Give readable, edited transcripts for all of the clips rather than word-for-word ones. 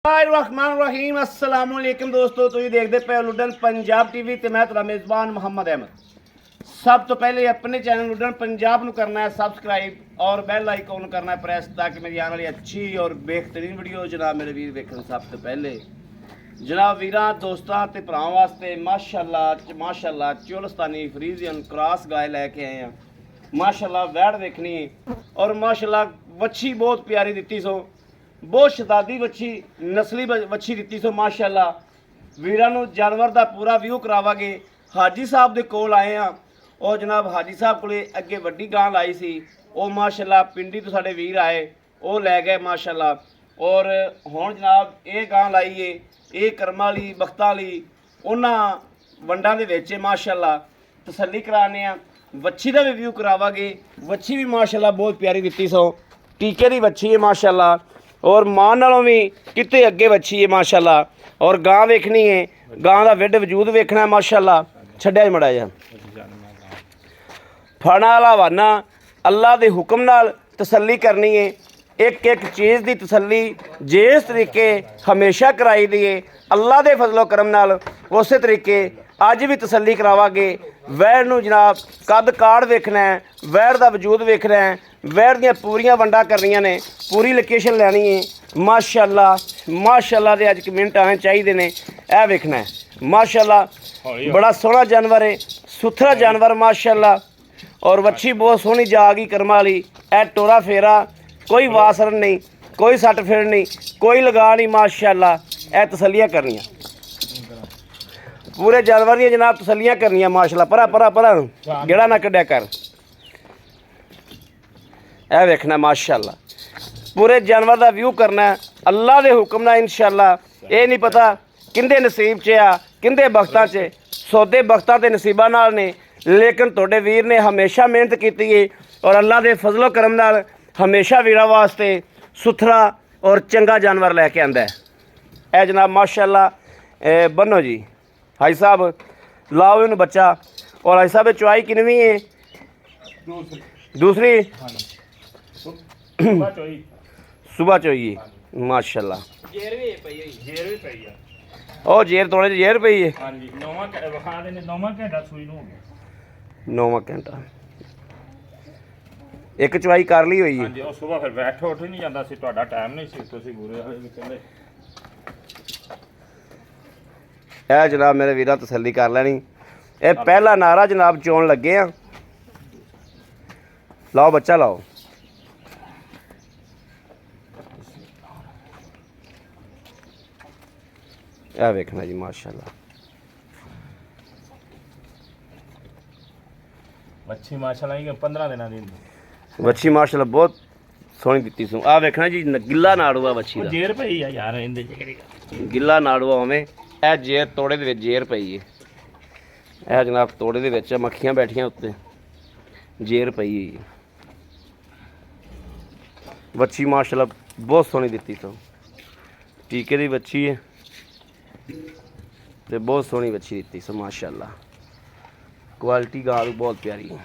बिस्मिल्लाहिर्रहमानिर्रहीम अस्सलाम वालेकुम दोस्तों, तुम देखते पे लुडन पंजाब टीवी ते मैं तेरा मेज़बान मोहम्मद अहमद। सब तो पहले अपने चैनल लुडन पंजाब को करना है सबसक्राइब और बेल आइकॉन करना है प्रेस, ताकि मेरी आने वाली अच्छी और बेहतरीन वीडियो जनाब मेरे वीर वेखन। सब तो पहले जनाब वीरां दोस्तों ते भरावां वास्ते माशाअल्लाह चोलस्तानी फ्रीजियन क्रॉस गाय लैके आए हैं। माशाअल्लाह वैड़ देखनी और माशाअल्लाह वच्छी बहुत प्यारी दिती सो, बहुत शतादी वच्छी नस्ली वच्छी दी सो। माशाअल्लाह वीरां नूं जानवर का पूरा व्यू करावांगे। हाजी साहब दे कोल आए हैं और जनाब हाजी साहब कोले अगे वड्डी गां लाई सी, वो माशाअल्लाह पिंडी तो साडे वीर आए वो लै गए माशाअल्लाह। और हुण जनाब ये गां लाई है, ये कर्मां वाली बख्तां वाली उन्हां वंडां दे विच माशाअल्लाह तसल्ली कराने आ। वच्छी का भी व्यू करावांगे। वच्छी भी माशाअल्लाह बहुत प्यारी दिती सो, टीके की वच्छी है माशाअल्लाह, और मां नालों भी किते अगे वच्छी है माशाअल्लाह। और गां वेखनी है, गां का विड वजूद वेखना है माशाअल्लाह। छड्या मड़ा जा फड़ा वाला वाना अल्लाह के हुक्म नाल तसल्ली करनी है। एक एक चीज़ की तसल्ली जिस तरीके हमेशा कराई दी है अल्लाह के फजलो करम नाल, उस तरीके अज भी तसल्ली करावांगे। वैड़ नूं जनाब कद काड़ वेखना है, वैड़ का वजूद वेखना है, वैड़ दियां पूरियां वंडा करनियां ने, पूरी लोकेशन लैनी है माशाअल्लाह। माशाअल्लाह दे अज कमेंट आने चाहिए ने, यह वेखना है माशाअल्लाह। बड़ा सोहना जानवर है, सुथरा जानवर माशाअल्लाह। और वच्छी बहुत सोहनी जागी कर्मा वाली, ए टोरा फेरा कोई वासरन नहीं, कोई सट फिर नहीं, कोई लगा नहीं माशाअल्लाह। ए तसलियां करनियां पूरे जानवर दी जनाब तसलियां करनियां माशाअल्लाह। परा परा परा गेड़ा ना कड्या कर, ए वेखना माशाअल्लाह। पूरे जानवर का व्यू करना है अल्लाह के हुक्म नाल इंशाअल्लाह। ये नहीं पता किंदे नसीब च आ किंदे बख्तां च, सौदे बख्तां ते नसीबां नाल ने, लेकिन तुहाडे वीर ने हमेशा मेहनत की है और अल्लाह के फजलो करम नाल हमेशा वीरां वास्ते सुथरा और चंगा जानवर लैके आंदा है। ए जनाब माशाअल्लाह बनो जी हाजी साहब, लाओ इन बच्चा। और हाजी साहब चुआई किनवी है? दूसरी सुबह चोई माशाअल्लाह। और जेर थोड़े जेर पई है 9वां घंटा एक चुआई कर ली हुई है। सुबह फिर बैठ उठ नहीं जाता सी, ਤੁਹਾਡਾ टाइम नहीं सी, ਤੁਸੀਂ ਬੁਰੇ ਹੋਏ ਕਹਿੰਦੇ। ਇਹ जनाब मेरे वीरा तसल्ली कर लैनी। ये पहला नारा जनाब चोन लगे हैं। लाओ बच्चा लाओ। यह वेखना जी माशाअल्लाह। मच्छी माशाअल्लाह 15 दिनों दी वच्छी माशाअल्लाह बहुत सोहनी दिती सू। आ वेखना जी गिला नाड़ूआ वच्छी दा जेर पई आ यार, इंदे च किहड़ी गिला नाड़ूआ होवे। ए जेर तोड़े दे विच जेर पई है। ए जनाब तोड़े दे विच मक्खियां बैठियां उत्ते, जेर पई है। वच्छी माशाअल्लाह बहुत सोहनी दिती सू, टीके दी वच्छी है ते बहुत सोहनी वच्छी दिती सो माशाअल्लाह। क्वालिटी गां भी बहुत प्यारी है।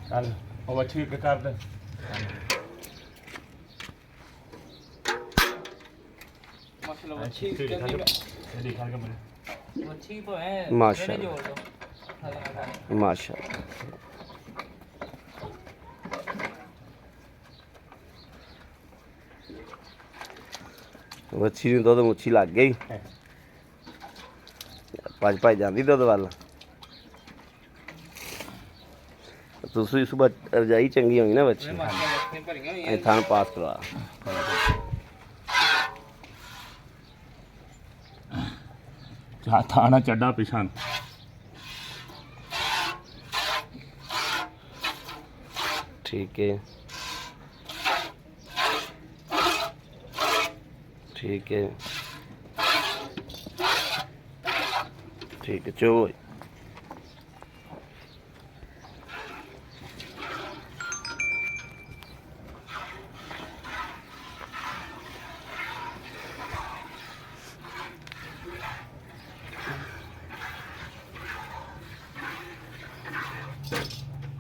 चल ओ अच्छी कर दे माशाल्लाह। अच्छी तो है माशाअल्लाह माशाअल्लाह। वच्छी नूं दुध मुच्छी लग गई, भज भज जाती दुध वाल। तुसी सुबह रजाई चंगी होगी ना बच्ची, थान पास करवा। थाना चड्डा पिछान ठीक है ठीक है ठीक है। चो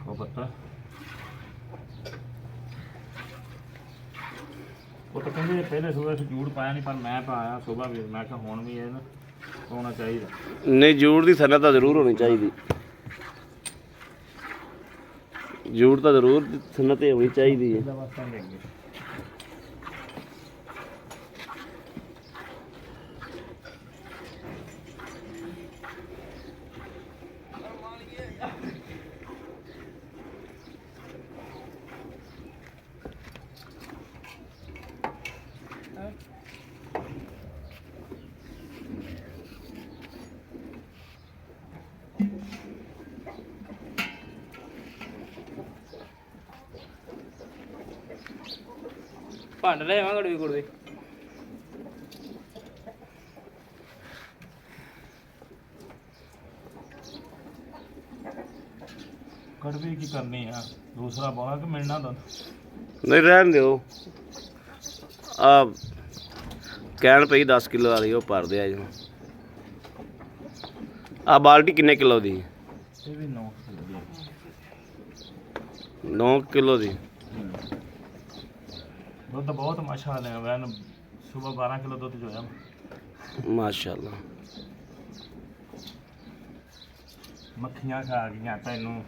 वो पता ਉਹ ਤਾਂ ਕਹਿੰਦੇ ਪਹਿਲੇ ਸਵੇਰ ਜੂੜ ਪਾਇਆ ਨਹੀਂ, ਪਰ ਮੈਂ ਪਾਇਆ ਸਵੇਰ ਵੀ। ਮੈਂ ਕਿਹਾ ਹੁਣ ਵੀ ਇਹ ਨਾ ਪਾਉਣਾ ਚਾਹੀਦਾ। ਨਹੀਂ, ਜੂੜ ਦੀ ਸਨਅਤ ਤਾਂ ਜ਼ਰੂਰ ਹੋਣੀ ਚਾਹੀਦੀ। ਜੂੜ ਤਾਂ ਜ਼ਰੂਰ ਸਨਅਤ ਹੋਣੀ ਚਾਹੀਦੀ ਹੈ। ਇਹਦਾ ਵਾਸਤਾ ਨਹੀਂ ਅੱਗੇ ਭੰਡ ਲੈ ਆਵਾਂ ਗੜਵੀ ਗੁੜਵੇ। ਕੜਵੇ ਕੀ ਕਰਨੀ ਆ? ਦੂਸਰਾ ਪਾਉਣਾ ਕਿ ਮਿਲਣਾ ਦੁੱਧ? ਨਹੀਂ, ਰਹਿਣ ਦਿਓ। ਆ ਕਹਿਣ ਪਈ 10 ਕਿਲੋ ਵਾਲੀ, ਉਹ ਭਰ ਦਿਆ ਜੀ। ਆ ਬਾਲਟੀ ਕਿੰਨੇ ਕਿਲੋ ਦੀ? ਇਹ ਵੀ 9 9 ਕਿਲੋ ਦੀ। ਦੁੱਧ ਬਹੁਤ ਮਾਸ਼ਾਅੱਲਾ ਵੈਨ ਸਵੇਰ 12 ਕਿਲੋ ਦੁੱਧ ਚੋਇਆ। ਮਾਸ਼ਾਅੱਲਾ। ਮੱਖੀਆਂ ਖਾ ਗਈਆਂ ਤੈਨੂੰ।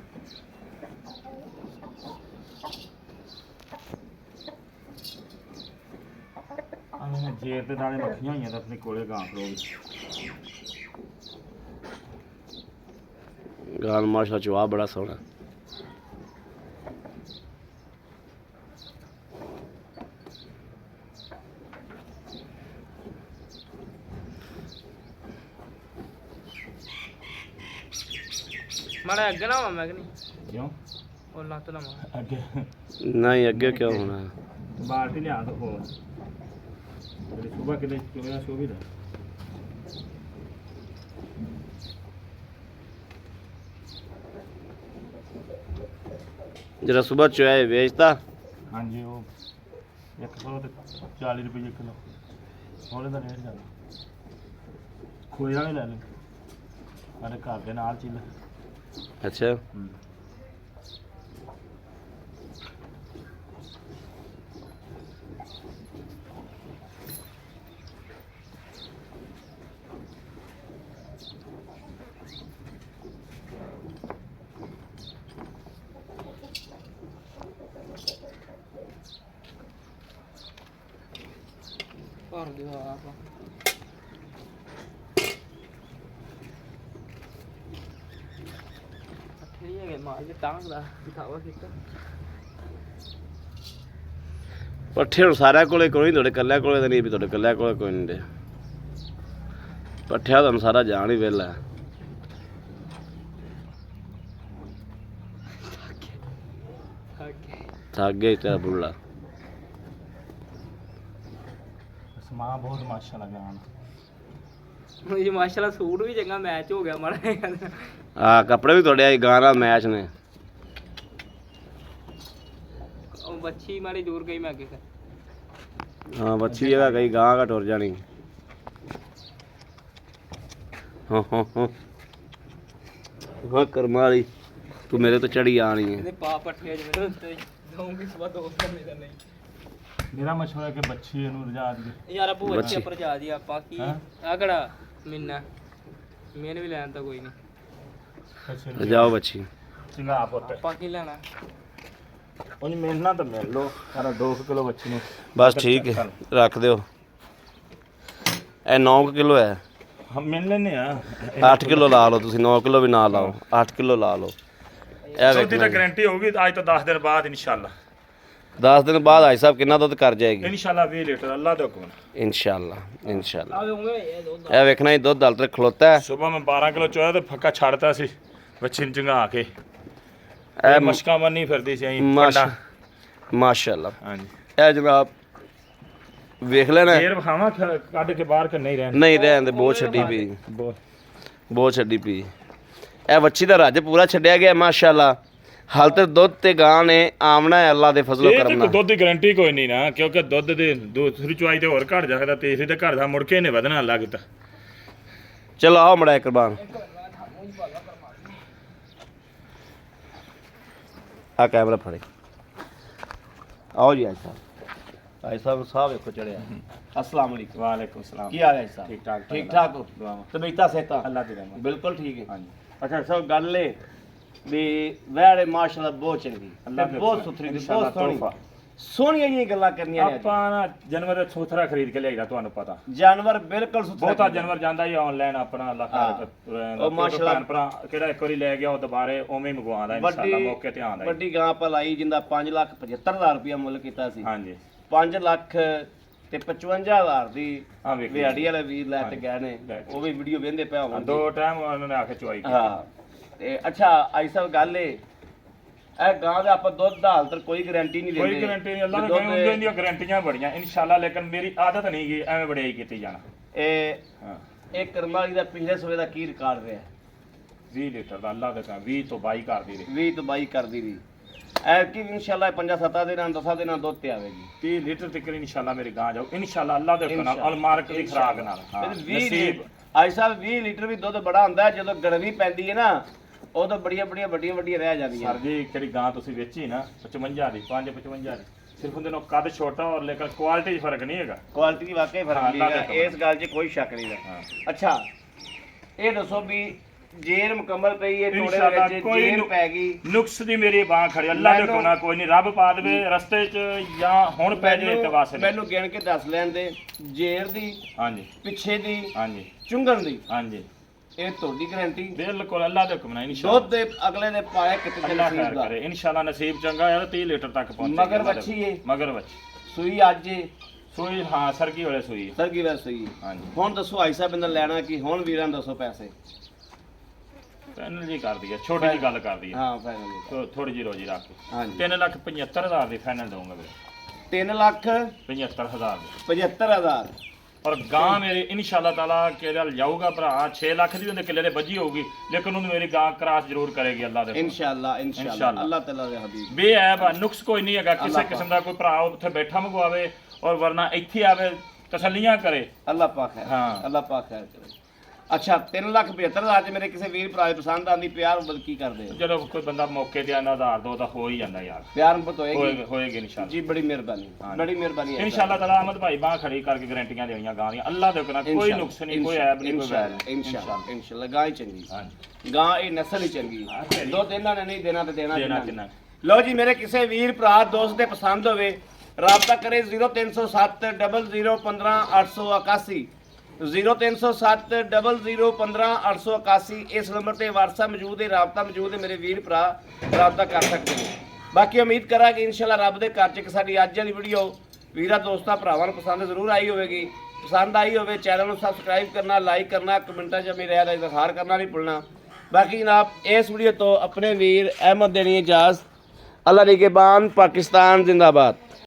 ਆਹ ਜੇਰ ਦੇ ਨਾਲੇ ਮੱਖੀਆਂ ਹੋਈਆਂ ਤਾਂ ਆਪਣੇ ਕੋਲੇ ਗਾਂ ਖਲੋਗੀ। ਗਾਂ ਮਾਸ਼ਾਅੱਲਾ ਚਵਾ ਬੜਾ ਸੋਹਣਾ। ਮਾੜਾ ਅੱਗੇ ਨਾ ਆਵਾਂ ਮੈਂ ਕਿ ਨਹੀਂ? ਕਿਉਂ ਉਹ ਲੱਤ ਨਾ ਮਾਰ। ਅੱਗੇ ਨਹੀਂ, ਅੱਗੇ ਕਿਉਂ ਹੋਣਾ? ਬਾਲਟੀ ਲਿਆ ਦੋ ਹੋਰ। ਜਿਹੜੀ ਸਵੇਰ ਕਿਤੇ ਚੋਇਆ ਸੋ ਵੀ ਦਾ। ਜਿਹੜਾ ਸਵੇਰ ਚੋਇਆ ਵੇਚਤਾ। ਹਾਂਜੀ, ਉਹ 140 ਰੁਪਏ ਕਿਲੋ। ਉਹਦੇ ਦਾ ਰੇਟ ਜ਼ਿਆਦਾ। ਖੋਏ ਵਾਲੇ ਲੈ ਲਓ। ਸਾਡੇ ਘਰ ਦੇ ਨਾਲ ਚਿੱਲ। ਅੱਛਾ। ਭਰ ਦਿਓ ਆਪ। ਠੀਕ ਹੈ ਮਾਰ ਕੇ ਟਾਂਗ ਦਾ ਦਿਖਾਵਾ ਕੀਤਾ। ਪੱਠੇ ਹੁਣ ਸਾਰਿਆਂ ਕੋਲੇ ਕੋਈ ਨਹੀਂ, ਤੁਹਾਡੇ ਕੱਲਿਆਂ ਕੋਲੇ ਤਾਂ ਨਹੀਂ ਵੀ ਤੁਹਾਡੇ ਕੱਲਿਆਂ ਕੋਲੇ ਕੋਈ ਨਹੀਂ ਦੇ। ਪੱਠਿਆ ਤੁਹਾਨੂੰ ਸਾਰਾ ਜਾਣ ਹੀ ਵੇਲਾ। ਥੱਕ ਗਿਆ ਤੇਰਾ ਬੁੱਲਾ। ਸਮਾਂ ਬਹੁਤ ਮਾਸ਼ਾਅੱਲਾ ਗਾਂ। ਇਹ ਮਾਸ਼ਾਅੱਲਾ ਸੂਟ ਵੀ ਚੰਗਾ ਮੈਚ ਹੋ ਗਿਆ ਮਾੜਾ। ਆ ਕੱਪੜੇ ਵੀ ਤੁਹਾਡੇ ਆਈ ਗਾਂ ਨਾਲ ਮੈਚ ਨੇ। ਉਹ ਬੱਚੀ ਮਾੜੀ ਦੂਰ ਗਈ ਮੈਂ ਅੱਗੇ ਕਰ। ਹਾਂ, ਬੱਚੀ ਜਗ੍ਹਾ ਗਈ, ਗਾਂ ਘਾ ਟੁਰ ਜਾਣੀ। ਹਾਂ ਹਾਂ ਹਾਂ ਹਾਂ ਕਰਮਾਂ ਵਾਲੀ, ਤੂੰ ਮੇਰੇ ਤੋਂ ਚੜੀ ਆਣੀ ਹੈ। ਇਹਦੇ ਪਾ ਪੱਠੇ ਜਿਵੇਂ ਉੱਤੇ ਦਊਂਗੀ ਸਵਾ ਦੋ ਕਰਨੇ ਦਾ ਨਹੀਂ। ਮੇਰਾ ਮਸ਼ਵਰਾ ਕਿ ਬੱਚੀ ਇਹਨੂੰ ਰਜਾ ਦਈਏ। ਯਾਰ ਆਪੂ ਬੱਚੀ। ਬੱਚੇ ਪਰ ਜਾ ਜੀ ਆਪਾਂ ਕੀ ਹੈਂ? ਆ ਕਿਹੜਾ ਮਿੰਨਾ ਮੈਨ ਵੀ ਲੈਣ ਤਾਂ ਕੋਈ ਨਹੀਂ। ਜਾਓ ਬੱਚੀ। ਚੰਗਾ ਪੁੱਤ। ਆਪਾਂ ਕੀ ਲੈਣਾ? ਉਹਨੇ ਮਿਲਣਾ ਤਾਂ ਮਿਲ ਲੋ। ਸਾਰਾ 2 ਕਿਲੋ ਬੱਚੀ ਨੂੰ। ਬਸ ਠੀਕ ਹੈ, ਰੱਖ ਦਿਓ। ਇਹ 9 ਕਿਲੋ ਹੈ। ਹਮ ਮਿਲ ਲੈਨੇ ਆ। 8 ਕਿਲੋ ਲਾ ਲਓ ਤੁਸੀਂ, 9 ਕਿਲੋ ਵੀ ਨਾ ਲਾਓ, 8 ਕਿਲੋ ਲਾ ਲਓ। ਇਹ ਉਹਦੀ ਤਾਂ ਵੇਖੋ, ਗਾਰੰਟੀ ਹੋਊਗੀ ਅੱਜ ਤੋਂ 10 ਦਿਨ ਬਾਅਦ ਇਨਸ਼ਾਅੱਲਾ। 10 ਦਿਨ ਬਾਅਦ ਆਈ ਸਾਹਿਬ ਕਿੰਨਾ ਦੁੱਧ ਕਰ ਜਾਏਗੀ? ਇਨਸ਼ਾਅੱਲਾ 20 ਲੀਟਰ ਅੱਲਾ ਦਾ ਹੁਕਮ। ਇਨਸ਼ਾਅੱਲਾ ਇਨਸ਼ਾਅੱਲਾ। ਆ ਉਵੇਂ ਇਹ ਦੋ ਇਹ ਵੇਖਣਾ ਹੀ ਦੁੱਧ ਹਲ ਖਲੋਤਾ ਹੈ। ਸਵੇਰ ਮੈਂ 12 ਕਿਲੋ ਚੋਇਆ ਤੇ ਫੱਕਾ ਛੱਡਤਾ ਸੀ ਬੱਚੀ ਨੂੰ ਚੰਗਾ ਕੇ। ਇਹ ਇਹ ਮਸ਼ਕਾਂ ਬੰਨੀ ਫਿਰਦੀ ਸੀ ਅਸੀਂ ਮਾਸ਼ਾ ਪੰਡਾ। ਮਾਸ਼ਾਅੱਲਾ। ਹਾਂਜੀ, ਇਹ ਜਨਾਬ ਵੇਖ ਲੈਣਾ। ਫੇਰ ਵਿਖਾਵਾਂ ਕੱਢ ਕੇ ਬਾਹਰ ਕਿ ਨਹੀਂ ਰਹਿਣ। ਨਹੀਂ ਰਹਿਣ ਦੇ, ਬਹੁਤ ਛੱਡੀ ਪਈ, ਬਹੁਤ ਛੱਡੀ ਪਈ। ਇਹ ਵੱਛੀ ਦਾ ਰੱਜ ਪੂਰਾ ਛੱਡਿਆ ਗਿਆ ਮਾਸ਼ਾਅੱਲਾ। ਹਾਲ ਤੇ ਦੁੱਧ ਤੇ ਗਾਂ ਨੇ ਆਮਣਾ ਹੈ ਅੱਲਾ ਦੇ ਫਜ਼ਲੋ ਇਹ ਕਰਮ ਤੇ ਨਾਲ। ਦੁੱਧ ਦੀ ਗਾਰੰਟੀ ਕੋਈ ਨਹੀਂ ਨਾ, ਕਿਉਂਕਿ ਦੁੱਧ ਦੇ ਦੂਸਰੀ ਚੁਆਈ ਤੇ ਹੋਰ ਘਟ ਜਾਂਦਾ, ਤੀਸਰੀ ਤੇ ਘਰ ਦਾ ਮੁੜ ਕੇ ਇਹਨੇ ਵਧਣਾ ਅੱਲਾ ਕੀਤਾ। ਚਲੋ ਆਓ ਮੜਾ ਕੁਰਬਾਨ। ਆ ਕੈਮਰਾ ਫੜੇ। ਆਓ ਜੀ ਅੱਜ ਸਾਹਿਬ। ਭਾਈ ਸਾਹਿਬ ਸਾਹ ਵੇਖੋ ਚੜਿਆ अस्सलाम वालेकुम वालेकुम सलाम ਕੀ ਹਾਲ ਹੈ ਸਾਹਿਬ ठीक ठाक ਠੀਕ ਠਾਕ ਹੋ दुआवां ਤਬੀਅਤਾਂ ਸਿਹਤਾਂ अल्लाह दी रहमत ਬਿਲਕੁਲ ਠੀਕ ਹੈ हाँ जी ਅੱਛਾ ਸਭ ਗੱਲ ਏ ਵੀ ਵੈੜੇ ਮਾਸ਼ਾਅੱਲਾ ਬਹੁਤ ਚੰਗੀ ਅੱਲਾ ਤੇ ਦੇ ਬਹੁਤ ਹੁਕਮ, ਸੁਥਰੀ ਤੇ ਇਨਸ਼ਾਅੱਲਾ ਬਹੁਤ ਸੋਹਣੀ ਤੋਹਫਾ। ਸੋਹਣੀਆਂ ਜਿਹੀਆਂ ਗੱਲਾਂ ਕਰਨੀਆਂ ਨੇ ਅੱਜ। ਆਪਾਂ ਨਾ ਜਾਨਵਰ ਸੁਥਰਾ ਖਰੀਦ ਕੇ ਲਿਆਈਦਾ ਤੁਹਾਨੂੰ ਪਤਾ ਜਾਨਵਰ ਬਿਲਕੁਲ ਸੁਥਰਾ ਬਹੁਤਾ ਜਾਨਵਰ ਜਾਂਦਾ ਹੀ ਆਨਲਾਈਨ ਆਪਣਾ ਅੱਲਾਹ ਹਾਂ। ਉਹ ਮਾਸ਼ਾਅੱਲਾ ਭੈਣ ਭਰਾ ਕਿਹੜਾ ਇੱਕ ਵਾਰੀ ਲੈ ਗਿਆ ਉਹ ਦੁਬਾਰੇ ਉਵੇਂ ਹੀ ਮੰਗਵਾਉਂਦਾ ਇਨਸ਼ਾਅੱਲਾ ਮੌਕੇ ਤੇ ਆਉਂਦਾ ਵੱਡੀ ਗਾਂ ਆਪਾਂ ਲਾਈ ਜਿੰਦਾ 5,75,000 ਰੁਪਇਆ ਮੁੱਲ ਕੀਤਾ ਸੀ ਹਾਂਜੀ 5 ਲੱਖ ਤੇ 55,000 ਦੀ ਆ ਵੇਖੋ ਵਿਹਾੜੀ ਵਾਲੇ ਵੀਰ ਲੈ ਤੇ ਗਏ ਨੇ ਲੈ ਕੇ। ਉਹ ਵੀ ਵੀਡੀਓ ਵੇਂਦੇ ਪਿਆ ਹਾਂ, ਹੋਣ ਦੋ ਟਾਈਮ ਉਹਨਾਂ ਨੇ ਆ ਕੇ ਚੁਆਈ ਕੀਤੀ ਹਾਂ ਤੇ ਅੱਛਾ ਆਈ ਸਭ ਗੱਲ ਏ ਇਹ ਗਾਂ ਦਾ ਆਪਾਂ ਦੁੱਧ ਦਾ ਹਾਲ ਤੱਕ ਕੋਈ ਗਾਰੰਟੀ ਨਹੀਂ ਦਿੰਦੇ ਕੋਈ ਗਾਰੰਟੀ ਨਹੀਂ ਅੱਲਾਹ ਨੇ ਦੁੱਧ ਕਹੇ ਉਹਦੀਆਂ ਗਾਰੰਟੀਆਂ ਬੜੀਆਂ ਇਨਸ਼ਾਅੱਲਾ ਲੇਕਿਨ ਮੇਰੀ ਆਦਤ ਨਹੀਂ ਗਈ ਐਵੇਂ ਬੜਾਈ ਕੀਤੀ ਜਾਣਾ ਇਹ ਹਾਂ ਇਹ ਕਰਮਾਲੀ ਦਾ ਪਿਛਲੇ ਸਵੇ ਦਾ ਕੀ ਰਿਕਾਰਡ ਰਿਹਾ 20 ਲੀਟਰ ਦਾ ਅੱਲਾਹ ਦੇ ਕਾ 20 ਤੋਂ 22 ਕਰਦੀ ਰਹੀ 20 ਤੋਂ 22 ਕਰਦੀ ਰਹੀ ਐ ਕਿ ਇਨਸ਼ਾਅੱਲਾ 5-7 ਦਿਨਾਂ 10 ਦਿਨਾਂ ਦੁੱਧ ਤੇ ਆਵੇਗੀ 30 ਲੀਟਰ ਤੱਕ ਇਨਸ਼ਾਅੱਲਾ ਮੇਰੀ ਗਾਂ ਜਾਓ ਇਨਸ਼ਾਅੱਲਾ ਅੱਲਾਹ ਦੇ ਹੁਕਮ ਨਾਲ ਅਲਮਾਰਕ ਦੀ ਖੁਰਾਕ ਨਾਲ ਹਾਂ ਨਸੀਬ ਆਈ ਸਾਹਿਬ 20 ਲੀਟਰ ਵੀ ਦੁੱਧ ਬੜਾ ਹੁੰਦਾ ਹੈ, ਜਦੋਂ ਗੜਵੀ ਪੈਂਦੀ ਹੈ ਨਾ ਉਦੋਂ ਬੜੀਆਂ ਵੱਡੀਆਂ ਰਹਿ ਜਾਂਦੀਆਂ ਸਰ ਜੀ ਕਿਹੜੀ ਗਾਂ ਤੁਸੀਂ ਵੇਚੀ ਨਾ 55 ਦੀ 555 ਦੀ ਸਿਰਫ ਉਹਦੇ ਨਾਲ ਕੱਦ ਛੋਟਾ ਔਰ ਲੇਕਿਨ ਕੁਆਲਿਟੀ 'ਚ ਫਰਕ ਨਹੀਂ ਹੈਗਾ ਕੁਆਲਿਟੀ ਦੀ ਵਾਕਈ ਹਾਂ, ਫਰਕ ਅੱਲਾ ਨਹੀਂ ਦੇ ਹੈ ਇਸ ਗੱਲ 'ਚ ਕੋਈ ਸ਼ੱਕ ਨਹੀਂ ਹੈ ਹਾਂ ਅੱਛਾ ਇਹ ਦੱਸੋ ਵੀ ਜੇਰ ਮੁਕੰਮਲ ਪਈ ਹੈ ਟੋੜੇ ਇਨਸ਼ਾਅੱਲਾ ਵਿੱਚ ਕੋਈ ਜੇਰ ਨੁ- ਪੈ ਗਈ ਨੁਕਸ ਦੀ ਮੇਰੀ ਬਾਹ ਖੜੀ ਅੱਲਾਹ ਦੇ ਹੁਕਮ ਨਾਲ ਕੋਈ ਨਹੀਂ ਰੱਬ ਪਾ ਦੇਵੇ ਰਸਤੇ 'ਚ ਜਾਂ ਹੁਣ ਪੈ ਜੇ ਤੇ ਬਸ ਨਹੀਂ। ਮੈਨੂੰ ਗਿਣ ਕੇ ਦੱਸ ਲੈਣ ਦੇ ਜੇਰ ਦੀ ਹਾਂਜੀ ਪਿੱਛੇ ਦੀ ਹਾਂਜੀ ਚੁੰਗਣ ਦੀ ਹਾਂਜੀ ਇਹ ਤੁਹਾਡੀ ਗਾਰੰਟੀ ਬਿਲਕੁਲ ਅੱਲਾਹ ਦੇ ਹੁਕਮ ਨਾਲ ਇਨਸ਼ਾਅੱਲਾ ਦੁੱਧ ਦੇ ਅਗਲੇ ਦੇ ਪਾਏ ਕਿਤੇ ਦਿਨ ਅੱਲਾਹ ਨਸੀਬ ਖੈਰ ਦਾ ਕਰੇ ਇਨਸ਼ਾਅੱਲਾ ਨਸੀਬ ਚੰਗਾ ਯਾਰ 30 ਲੀਟਰ ਤੱਕ ਪਹੁੰਚੇ ਮਗਰ ਵੱਛੀ ਏ ਮਗਰ ਵੱਛੀ ਸੂਈ ਅੱਜ ਏ, ਸੂਈ ਹਾਂ ਸਰਗੀ ਵਾਲੇ ਸੂਈ ਸਰਗੀ ਵੈਸ ਸੂਈ ਹਾਂਜੀ ਹੁਣ ਦੱਸੋ ਆਈ ਸਾਹਿਬ ਇਹਨਾਂ ਲੈਣਾ ਕਿ ਹੁਣ ਵੀਰਾਂ ਨੂੰ ਦੱਸੋ ਪੈਸੇ ਫਾਈਨਲ ਜੀ ਕਰਦੀ ਹੈ ਛੋਟੀ ਜੀ ਗੱਲ ਕਰਦੀ ਹੈ ਹਾਂ ਫਾਈਨਲ ਥੋੜੀ ਜੀ ਰੋਜੀ ਰੱਖ ਕੇ ਹਾਂਜੀ 3,75,000 ਦੀ ਫਾਈਨਲ ਦਊਂਗਾ ਵੀਰੇ 3 ਲੱਖ 75,000 ਦੀ 75,000 ਔਰ ਗਾਂ ਮੇਰੇ ਇਨਸ਼ਾਅੱਲਾ ਤਾਲਾ ਕਿਹੜਾ ਜਾਊਗਾ ਭਰਾ 6 ਲੱਖ ਦੀ ਉਹਦੇ ਕਿੱਲੇ ਦੇ ਵੱਜੀ ਹੋਊਗੀ ਲੇਕਿਨ ਉਹਨੂੰ ਮੇਰੀ ਗਾਂ ਕਰਾਸ ਜ਼ਰੂਰ ਕਰੇਗੀ ਅੱਲਾਹ ਦੇ ਹੁਕਮ। ਇਨਸ਼ਾਅੱਲਾ ਇਨਸ਼ਾਅੱਲਾ। ਅੱਲਾਹ ਤਾਲਾ ਦੇ ਹਬੀਬ ਬੇਐਬ ਆ, ਨੁਕਸ ਕੋਈ ਨਹੀਂ ਹੈਗਾ ਕਿਸੇ ਅੱਲਾਹ ਕਿਸਮ ਦਾ ਕੋਈ ਭਰਾ ਉੱਥੇ ਬੈਠਾ ਮੰਗਵਾਵੇ ਔਰ ਵਰਨਾ ਇੱਥੇ ਆਵੇ ਤਸੱਲੀਆਂ ਕਰੇ ਅੱਲਾਹ ਪਾਕ ਹੈ ਹਾਂ। ਅੱਲਾਹ ਪਾਕ ਹੈ ਅੱਛਾ 3,75,000 ਚ ਮੇਰੇ ਕਿਸੇ ਵੀਰ ਭਰਾ ਦੀ ਪਸੰਦ ਆਂਦੀ ਪਿਆਰ ਬਲ ਕੀ ਕਰਦੇ ਹੋ ਜਦੋਂ ਕੋਈ ਬੰਦਾ ਮੌਕੇ ਤੇ ਆਨਾ ਆਧਾਰ ਦੋ ਤਾਂ ਹੋ ਹੀ ਜਾਂਦਾ ਯਾਰ ਪਿਆਰ ਮੁਹੱਬਤ ਹੋਏਗੀ ਹੋਏਗੀ ਇਨਸ਼ਾਅੱਲਾ ਜੀ ਬੜੀ ਮਿਹਰਬਾਨੀ ਹਾਂ। ਬੜੀ ਮਿਹਰਬਾਨੀ ਹੈ ਇਨਸ਼ਾਅੱਲਾ ਤਾਲਾ ਅਹਿਮਦ ਭਾਈ ਬਾਹ ਖੜੀ ਕਰਕੇ ਗਾਰੰਟੀਆਂ ਦੇਣੀਆਂ ਗਾਂ ਦੀਆਂ ਅੱਲਾਹ ਦੇ ਹੁਕਮ ਨਾਲ ਕੋਈ ਨੁਕਸ ਨਹੀਂ ਕੋਈ ਐਬ ਨਹੀਂ ਕੋਈ ਵੈਰ ਨਹੀਂ ਇਨਸ਼ਾਅੱਲਾ ਗਾਂ ਹੀ ਚੰਗੀ ਹਾਂਜੀ ਗਾਂ ਇਹ ਨਸਲ ਹੀ ਚੰਗੀ ਹਾਂ, ਤੇਰੀ। ਦੁੱਧ ਇਹਨਾਂ ਨੇ ਨਹੀਂ ਦੇਣਾ ਤੇ ਦੇਣਾ ਦੇਣਾ ਕਿਹਨਾਂ ਨੇ। ਕਿੰਨਾ ਲਓ ਜੀ ਮੇਰੇ ਕਿਸੇ ਵੀਰ ਭਰਾ ਦੋਸਤ ਦੇ ਪਸੰਦ ਹੋਵੇ ਰਾਬਤਾ ਕਰੇ 0307 0015 881 0307 0015 881 ਇਸ ਨੰਬਰ ਤੇ WhatsApp ਮੌਜੂਦ ਹੈ ਰਾਬਤਾ ਮੌਜੂਦ ਹੈ ਮੇਰੇ ਵੀਰ ਭਰਾ ਰਾਬਤਾ ਕਰ ਸਕਦੇ ਨੇ ਬਾਕੀ ਉਮੀਦ ਕਰਾਂਗੇ ਇਨਸ਼ਾਅੱਲਾ ਰੱਬ ਦੇ ਘਰ 'ਚ ਇੱਕ ਸਾਡੀ ਅੱਜ ਵਾਲੀ ਵੀਡੀਓ ਵੀਰਾਂ ਦੋਸਤਾਂ ਭਰਾਵਾਂ ਨੂੰ ਪਸੰਦ ਜ਼ਰੂਰ ਆਈ ਹੋਵੇਗੀ ਪਸੰਦ ਆਈ ਹੋਵੇ ਚੈਨਲ ਨੂੰ ਸਬਸਕ੍ਰਾਈਬ ਕਰਨਾ ਲਾਈਕ ਕਰਨਾ ਕਮੈਂਟਾਂ 'ਚ ਮੇਰੀ ਰਾਏ ਦਾ ਇਜ਼ਹਾਰ ਕਰਨਾ ਨਹੀਂ ਭੁੱਲਣਾ ਬਾਕੀ ਜਨਾਬ ਇਸ ਵੀਡੀਓ ਤੋਂ ਆਪਣੇ ਵੀਰ ਅਹਿਮਦ ਦੇਣੀ ਇਜਾਜ਼ਤ ਅੱਲਾ ਨਿਗਹਿਬਾਨ ਪਾਕਿस्तान जिंदाबाद।